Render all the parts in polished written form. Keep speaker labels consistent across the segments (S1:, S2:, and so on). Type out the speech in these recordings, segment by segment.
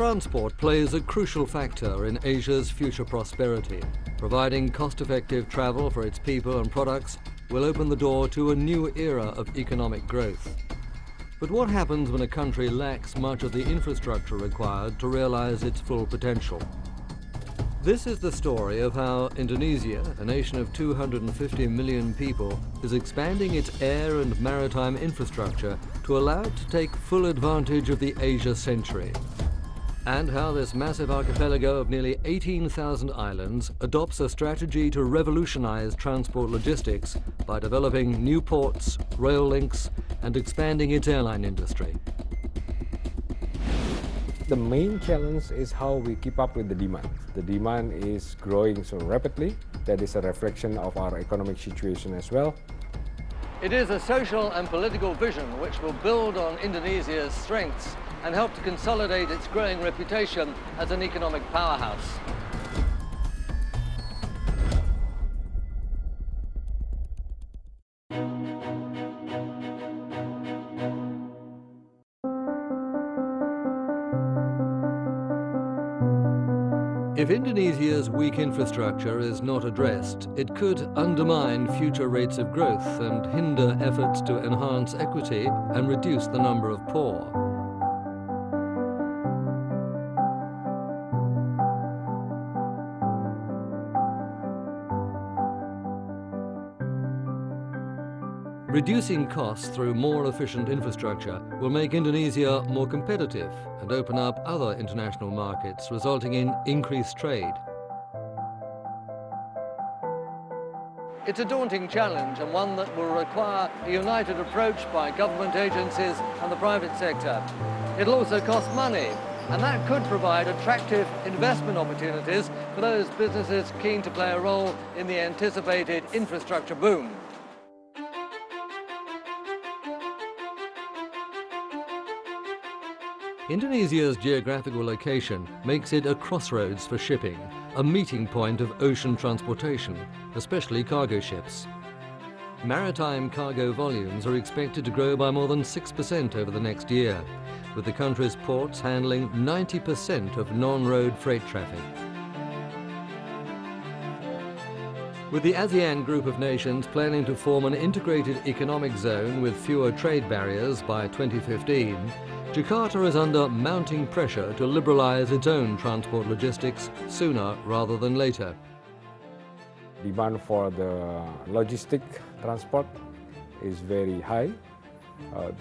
S1: Transport plays a crucial factor in Asia's future prosperity. Providing cost-effective travel for its people and products will open the door to a new era of economic growth. But what happens when a country lacks much of the infrastructure required to realize its full potential? This is the story of how Indonesia, a nation of 250 million people, is expanding its air and maritime infrastructure to allow it to take full advantage of the Asia century. And how this massive archipelago of nearly 18,000 islands adopts a strategy to revolutionize transport logistics by developing new ports, rail links, and expanding its airline industry.
S2: The main challenge is how we keep up with the demand. The demand is growing so rapidly. That is a reflection of our economic situation as well.
S1: It is a social and political vision which will build on Indonesia's strengths and help to consolidate its growing reputation as an economic powerhouse. If Indonesia's weak infrastructure is not addressed, it could undermine future rates of growth and hinder efforts to enhance equity and reduce the number of poor. Reducing costs through more efficient infrastructure will make Indonesia more competitive and open up other international markets, resulting in increased trade. It's a daunting challenge and one that will require a united approach by government agencies and the private sector. It'll also cost money, and that could provide attractive investment opportunities for those businesses keen to play a role in the anticipated infrastructure boom. Indonesia's geographical location makes it a crossroads for shipping, a meeting point of ocean transportation, especially cargo ships. Maritime cargo volumes are expected to grow by more than 6% over the next year, with the country's ports handling 90% of non-road freight traffic. With the ASEAN group of nations planning to form an integrated economic zone with fewer trade barriers by 2015, Jakarta is under mounting pressure to liberalize its own transport logistics sooner rather than later.
S2: Demand for the logistic transport is very high.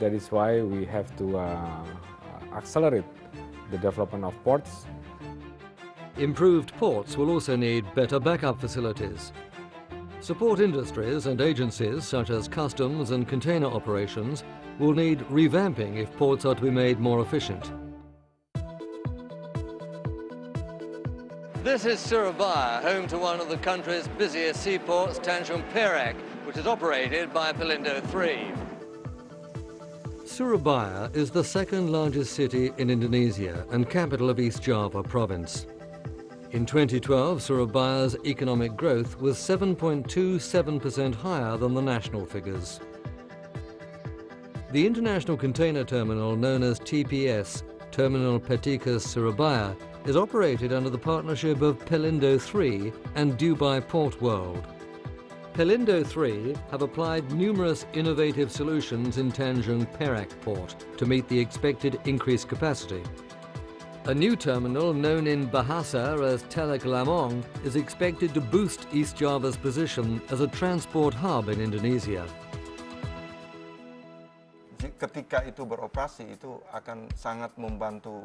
S2: That is why we have to accelerate the development of ports.
S1: Improved ports will also need better backup facilities. Support industries and agencies such as customs and container operations will need revamping if ports are to be made more efficient. This is Surabaya, home to one of the country's busiest seaports, Tanjung Perak, which is operated by Pelindo 3. Surabaya is the second largest city in Indonesia and capital of East Java province. In 2012, Surabaya's economic growth was 7.27% higher than the national figures. The international container terminal known as TPS, Terminal Petikas Surabaya, is operated under the partnership of Pelindo 3 and Dubai Port World. Pelindo 3 have applied numerous innovative solutions in Tanjung Perak port to meet the expected increased capacity. A new terminal known in Bahasa as Teluk Lamong is expected to boost East Java's position as a transport hub in Indonesia.
S3: Ketika itu beroperasi, itu akan sangat membantu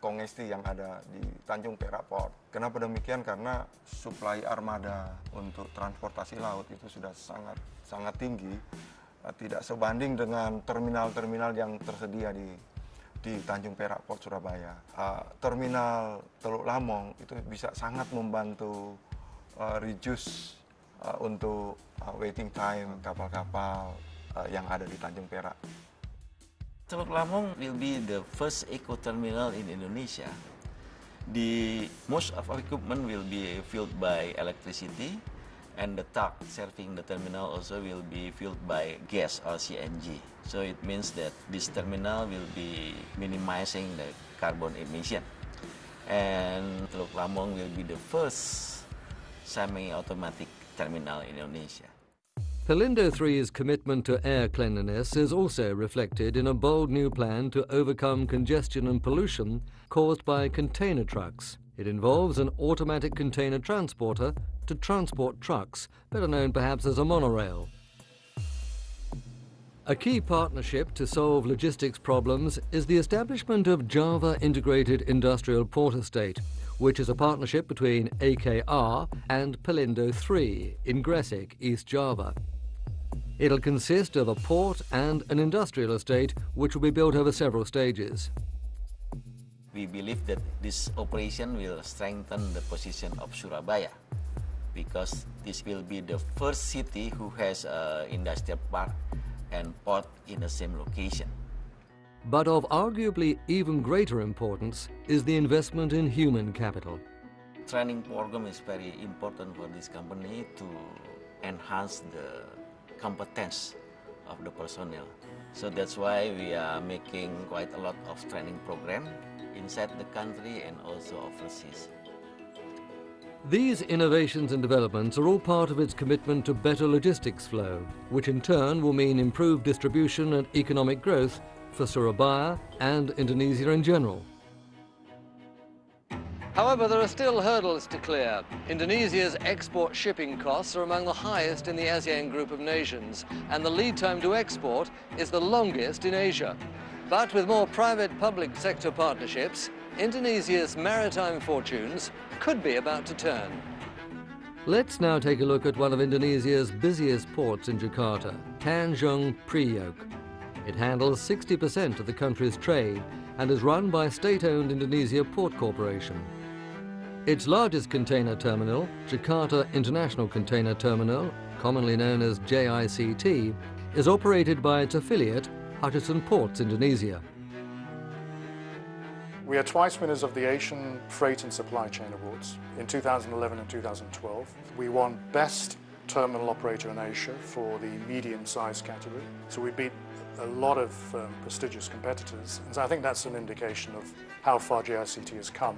S3: kongesti yang ada di Tanjung Perak Port. Kenapa demikian? Karena suplai armada untuk transportasi laut itu sudah sangat tinggi, tidak sebanding dengan terminal-terminal yang tersedia di Tanjung Perak Port Surabaya. Terminal Teluk Lamong itu bisa sangat membantu reduce untuk waiting time kapal-kapal yang ada di Tanjung Perak.
S4: Teluk Lamong will be the first eco terminal in Indonesia. The most of our equipment will be fueled by electricity, and the truck serving the terminal also will be fueled by gas or CNG. So it means that this terminal will be minimizing the carbon emission. and Teluk Lamong will be the first semi-automatic terminal in Indonesia.
S1: Pelindo 3's commitment to air cleanliness is also reflected in a bold new plan to overcome congestion and pollution caused by container trucks. It involves an automatic container transporter to transport trucks, better known perhaps as a monorail. A key partnership to solve logistics problems is the establishment of Java Integrated Industrial Port Estate, which is a partnership between AKR and Pelindo 3 in Gresik, East Java. It'll consist of a port and an industrial estate which will be built over several stages.
S4: We believe that this operation will strengthen the position of Surabaya because this will be the first city who has an industrial park and port in the same location.
S1: But of arguably even greater importance is the investment in human capital.
S4: Training program is very important for this company to enhance the competence of the personnel. So that's why we are making quite a lot of training program inside the country and also overseas.
S1: These innovations and developments are all part of its commitment to better logistics flow, which in turn will mean improved distribution and economic growth for Surabaya and Indonesia in general. However, there are still hurdles to clear. Indonesia's export shipping costs are among the highest in the ASEAN group of nations, and the lead time to export is the longest in Asia. But with more private-public sector partnerships, Indonesia's maritime fortunes could be about to turn. Let's now take a look at one of Indonesia's busiest ports in Jakarta, Tanjung Priok. It handles 60% of the country's trade and is run by state-owned Indonesia Port Corporation. Its largest container terminal, Jakarta International Container Terminal, commonly known as JICT, is operated by its affiliate, Hutchison Ports Indonesia.
S5: We are twice winners of the Asian Freight and Supply Chain Awards in 2011 and 2012. We won Best Terminal Operator in Asia for the medium-sized category. So we beat a lot of prestigious competitors. And so I think that's an indication of how far JICT has come.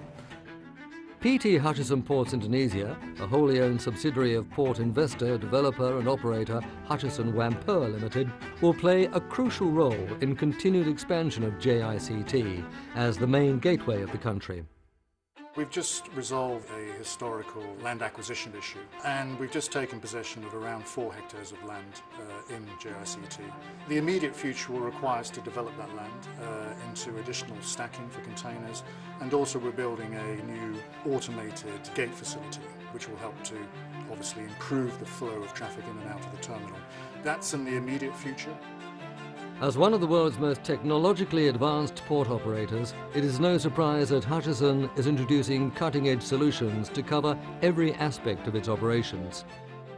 S1: PT Hutchison Ports Indonesia, a wholly owned subsidiary of port investor, developer and operator Hutchison Whampoa Limited, will play a crucial role in continued expansion of JICT as the main gateway of the country.
S5: We've just resolved a historical land acquisition issue, and we've just taken possession of around 4 hectares of land in JICT. The immediate future will require us to develop that land into additional stacking for containers, and also we're building a new automated gate facility, which will help to obviously improve the flow of traffic in and out of the terminal. That's in the immediate future.
S1: As one of the world's most technologically advanced port operators, it is no surprise that Hutchison is introducing cutting-edge solutions to cover every aspect of its operations.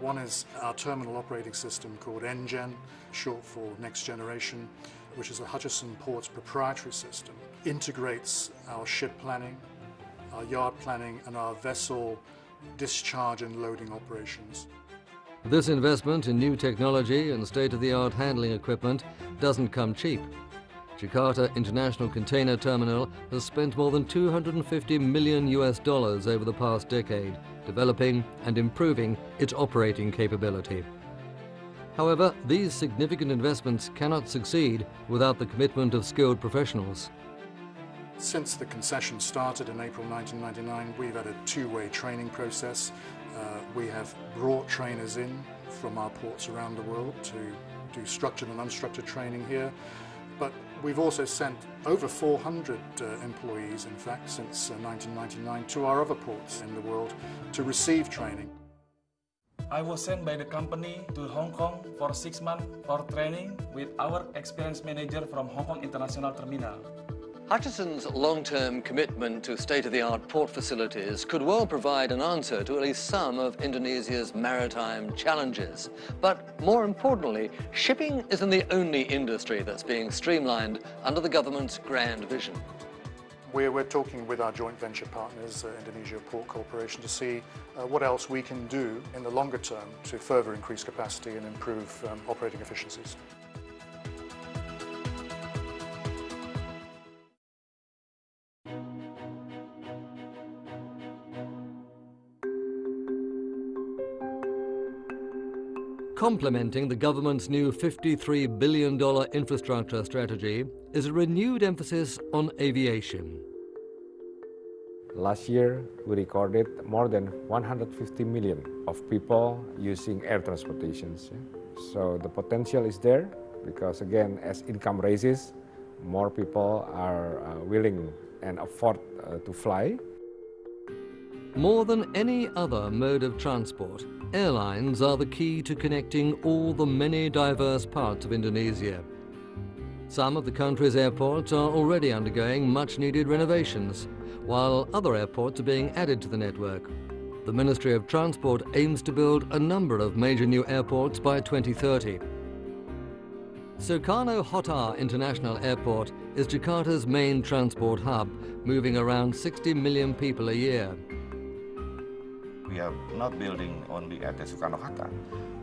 S5: One is our terminal operating system called NGen, short for Next Generation, which is a Hutchison Ports proprietary system. Integrates our ship planning, our yard planning, and our vessel discharge and loading operations.
S1: This investment in new technology and state-of-the-art handling equipment doesn't come cheap. Jakarta International Container Terminal has spent more than $250 million over the past decade, developing and improving its operating capability. However, these significant investments cannot succeed without the commitment of skilled professionals.
S5: Since the concession started in April 1999, we've had a two-way training process. We have brought trainers in from our ports around the world to do structured and unstructured training here. But we've also sent over 400 employees, in fact, since 1999 to our other ports in the world to receive training.
S6: I was sent by the company to Hong Kong for 6 months for training with our experienced manager from Hong Kong International Terminal.
S1: Hutchison's long-term commitment to state-of-the-art port facilities could well provide an answer to at least some of Indonesia's maritime challenges. But more importantly, shipping isn't the only industry that's being streamlined under the government's grand vision.
S5: We're talking with our joint venture partners, Indonesia Port Corporation, to see what else we can do in the longer term to further increase capacity and improve operating efficiencies.
S1: Complementing the government's new $53 billion infrastructure strategy is a renewed emphasis on aviation.
S2: Last year, we recorded more than 150 million of people using air transportations. So the potential is there because, again, as income raises, more people are willing and afford to fly.
S1: More than any other mode of transport, airlines are the key to connecting all the many diverse parts of Indonesia. Some of the country's airports are already undergoing much-needed renovations, while other airports are being added to the network. The Ministry of Transport aims to build a number of major new airports by 2030. Soekarno-Hatta International Airport is Jakarta's main transport hub, moving around 60 million people a year.
S7: We are not building only at the Soekarno-Hatta,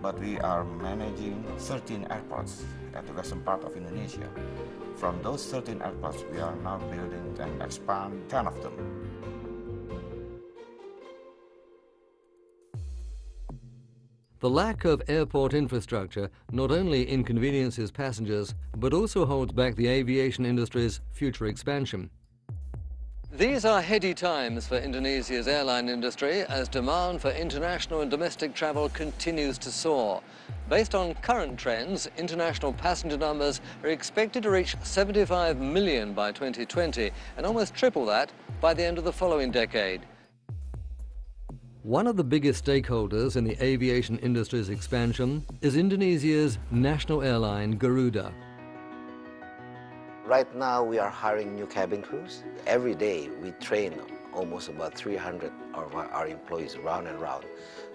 S7: but we are managing 13 airports at the western part of Indonesia. From those 13 airports, we are now building and expand 10 of them.
S1: The lack of airport infrastructure not only inconveniences passengers, but also holds back the aviation industry's future expansion. These are heady times for Indonesia's airline industry as demand for international and domestic travel continues to soar. Based on current trends, international passenger numbers are expected to reach 75 million by 2020 and almost triple that by the end of the following decade. One of the biggest stakeholders in the aviation industry's expansion is Indonesia's national airline, Garuda.
S8: Right now, we are hiring new cabin crews. Every day, we train almost about 300 of our employees round and round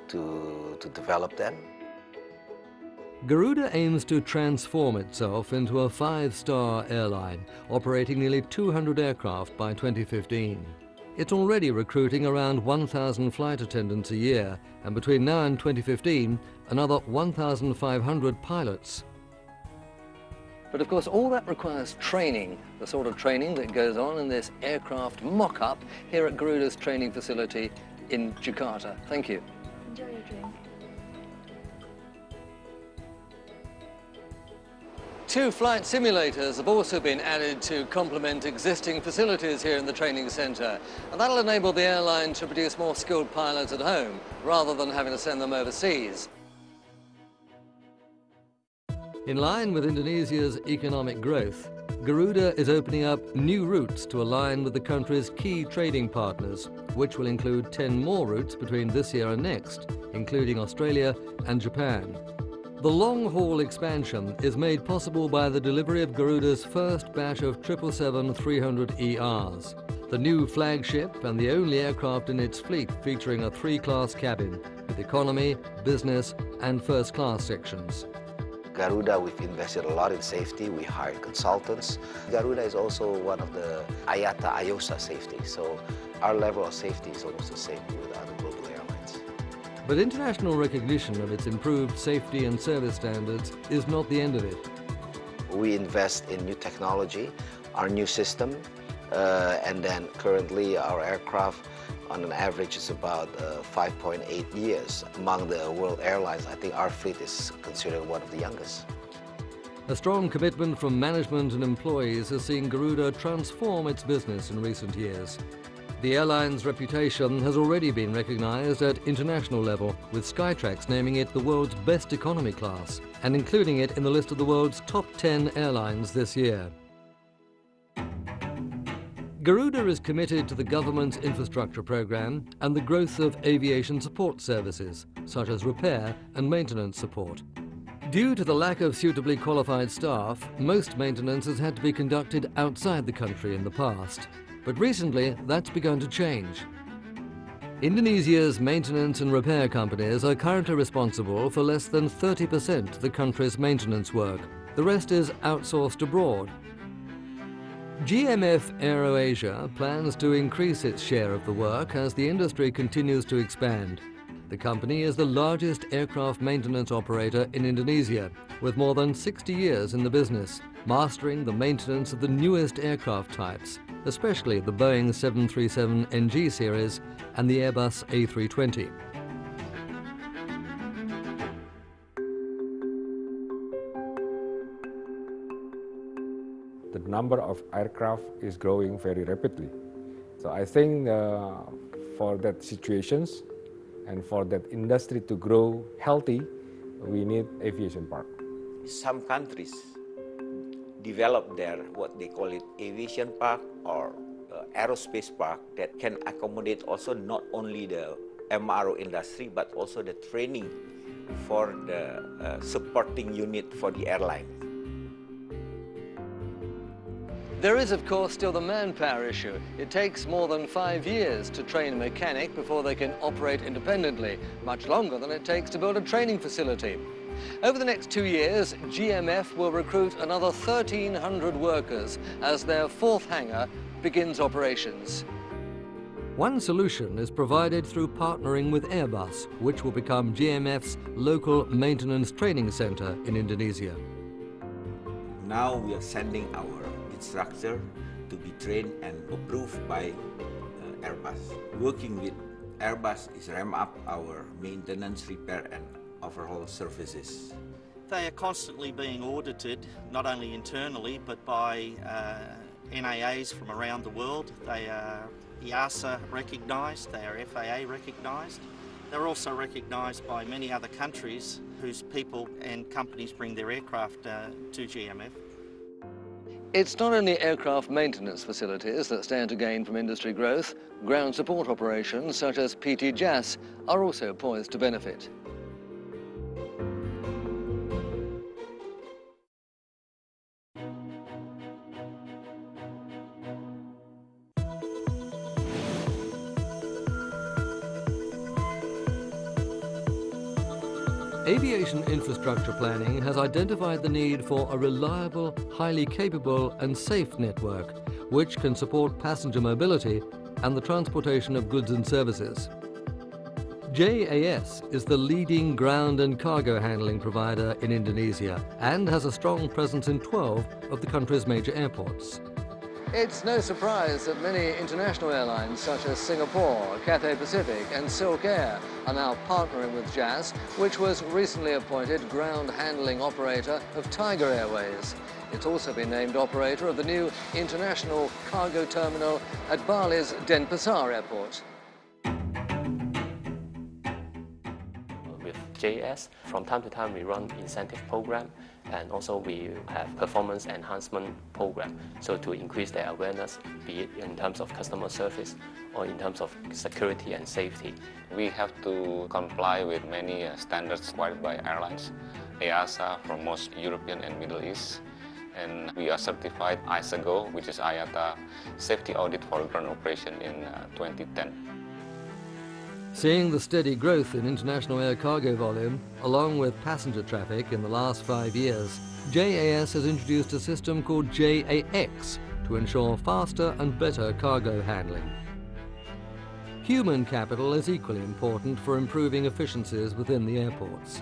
S8: to develop them.
S1: Garuda aims to transform itself into a five-star airline, operating nearly 200 aircraft by 2015. It's already recruiting around 1,000 flight attendants a year, and between now and 2015, another 1,500 pilots. But of course, all that requires training, the sort of training that goes on in this aircraft mock-up here at Garuda's training facility in Jakarta. Thank you.
S9: Enjoy your drink.
S1: 2 flight simulators have also been added to complement existing facilities here in the training centre, and that'll enable the airline to produce more skilled pilots at home, rather than having to send them overseas. In line with Indonesia's economic growth, Garuda is opening up new routes to align with the country's key trading partners, which will include 10 more routes between this year and next, including Australia and Japan. The long-haul expansion is made possible by the delivery of Garuda's first batch of 777-300ERs, the new flagship and the only aircraft in its fleet featuring a 3-class cabin with economy, business and first-class sections.
S8: Garuda, we've invested a lot in safety. We hired consultants. Garuda is also one of the IATA IOSA safety, so our level of safety is almost the same with other global airlines.
S1: But international recognition of its improved safety and service standards is not the end of it.
S8: We invest in new technology, our new system, and then currently our aircraft on an average is about 5.8 years. Among the world airlines, I think our fleet is considered one of the youngest.
S1: A strong commitment from management and employees has seen Garuda transform its business in recent years. The airline's reputation has already been recognized at international level, with Skytrax naming it the world's best economy class and including it in the list of the world's top 10 airlines this year. Garuda is committed to the government's infrastructure program and the growth of aviation support services, such as repair and maintenance support. Due to the lack of suitably qualified staff, most maintenance has had to be conducted outside the country in the past. But recently, that's begun to change. Indonesia's maintenance and repair companies are currently responsible for less than 30% of the country's maintenance work. The rest is outsourced abroad. GMF AeroAsia plans to increase its share of the work as the industry continues to expand. The company is the largest aircraft maintenance operator in Indonesia, with more than 60 years in the business, mastering the maintenance of the newest aircraft types, especially the Boeing 737NG series and the Airbus A320.
S2: the number of aircraft is growing very rapidly. So I think for that situations and for that industry to grow healthy, we need aviation park.
S9: Some countries develop their, what they call it, aviation park or aerospace park that can accommodate also not only the MRO industry, but also the training for the supporting unit for the airline.
S1: There is, of course, still the manpower issue. It takes more than 5 years to train a mechanic before they can operate independently, much longer than it takes to build a training facility. Over the next 2 years, GMF will recruit another 1,300 workers as their fourth hangar begins operations. One solution is provided through partnering with Airbus, which will become GMF's local maintenance training center in Indonesia.
S9: Now we are sending our instructor to be trained and approved by Airbus. Working with Airbus is ramp up our maintenance, repair and overhaul services.
S10: They are constantly being audited, not only internally, but by NAAs from around the world. They are EASA recognised, they are FAA recognised. They're also recognised by many other countries whose people and companies bring their aircraft to GMF.
S1: It's not only aircraft maintenance facilities that stand to gain from industry growth. Ground support operations such as PT JAS are also poised to benefit. Aviation infrastructure planning has identified the need for a reliable, highly capable and safe network which can support passenger mobility and the transportation of goods and services. JAS is the leading ground and cargo handling provider in Indonesia and has a strong presence in 12 of the country's major airports. It's no surprise that many international airlines such as Singapore, Cathay Pacific and Silk Air are now partnering with JAS, which was recently appointed ground handling operator of Tiger Airways. It's also been named operator of the new international cargo terminal at Bali's Denpasar Airport.
S11: With JAS, from time to time we run incentive program, and also we have performance enhancement program, so to increase their awareness, be it in terms of customer service or in terms of security and safety.
S12: We have to comply with many standards required by airlines, EASA from most European and Middle East, and we are certified ISAGO, which is IATA Safety Audit for Ground Operation in 2010.
S1: Seeing the steady growth in international air cargo volume, along with passenger traffic in the last 5 years, JAS has introduced a system called JAX to ensure faster and better cargo handling. Human capital is equally important for improving efficiencies within the airports.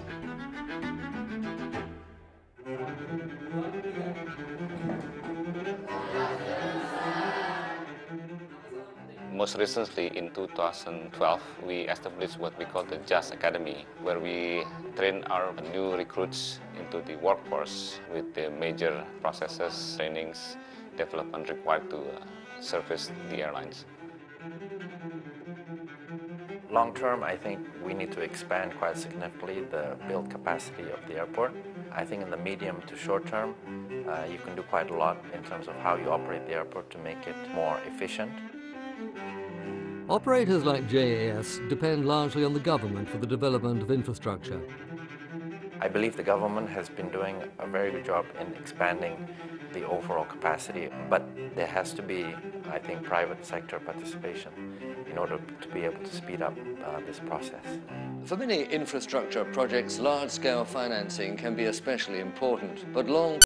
S12: Most recently, in 2012, we established what we call the JAS Academy, where we train our new recruits into the workforce with the major processes, trainings, development required to service the airlines.
S13: Long term, I think we need to expand quite significantly the build capacity of the airport. I think in the medium to short term, you can do quite a lot in terms of how you operate the airport to make it more efficient.
S1: Operators like JAS depend largely on the government for the development of infrastructure.
S13: I believe the government has been doing a very good job in expanding the overall capacity, but there has to be, I think, private sector participation in order to be able to speed up this process.
S1: For many infrastructure projects, large-scale financing can be especially important, but long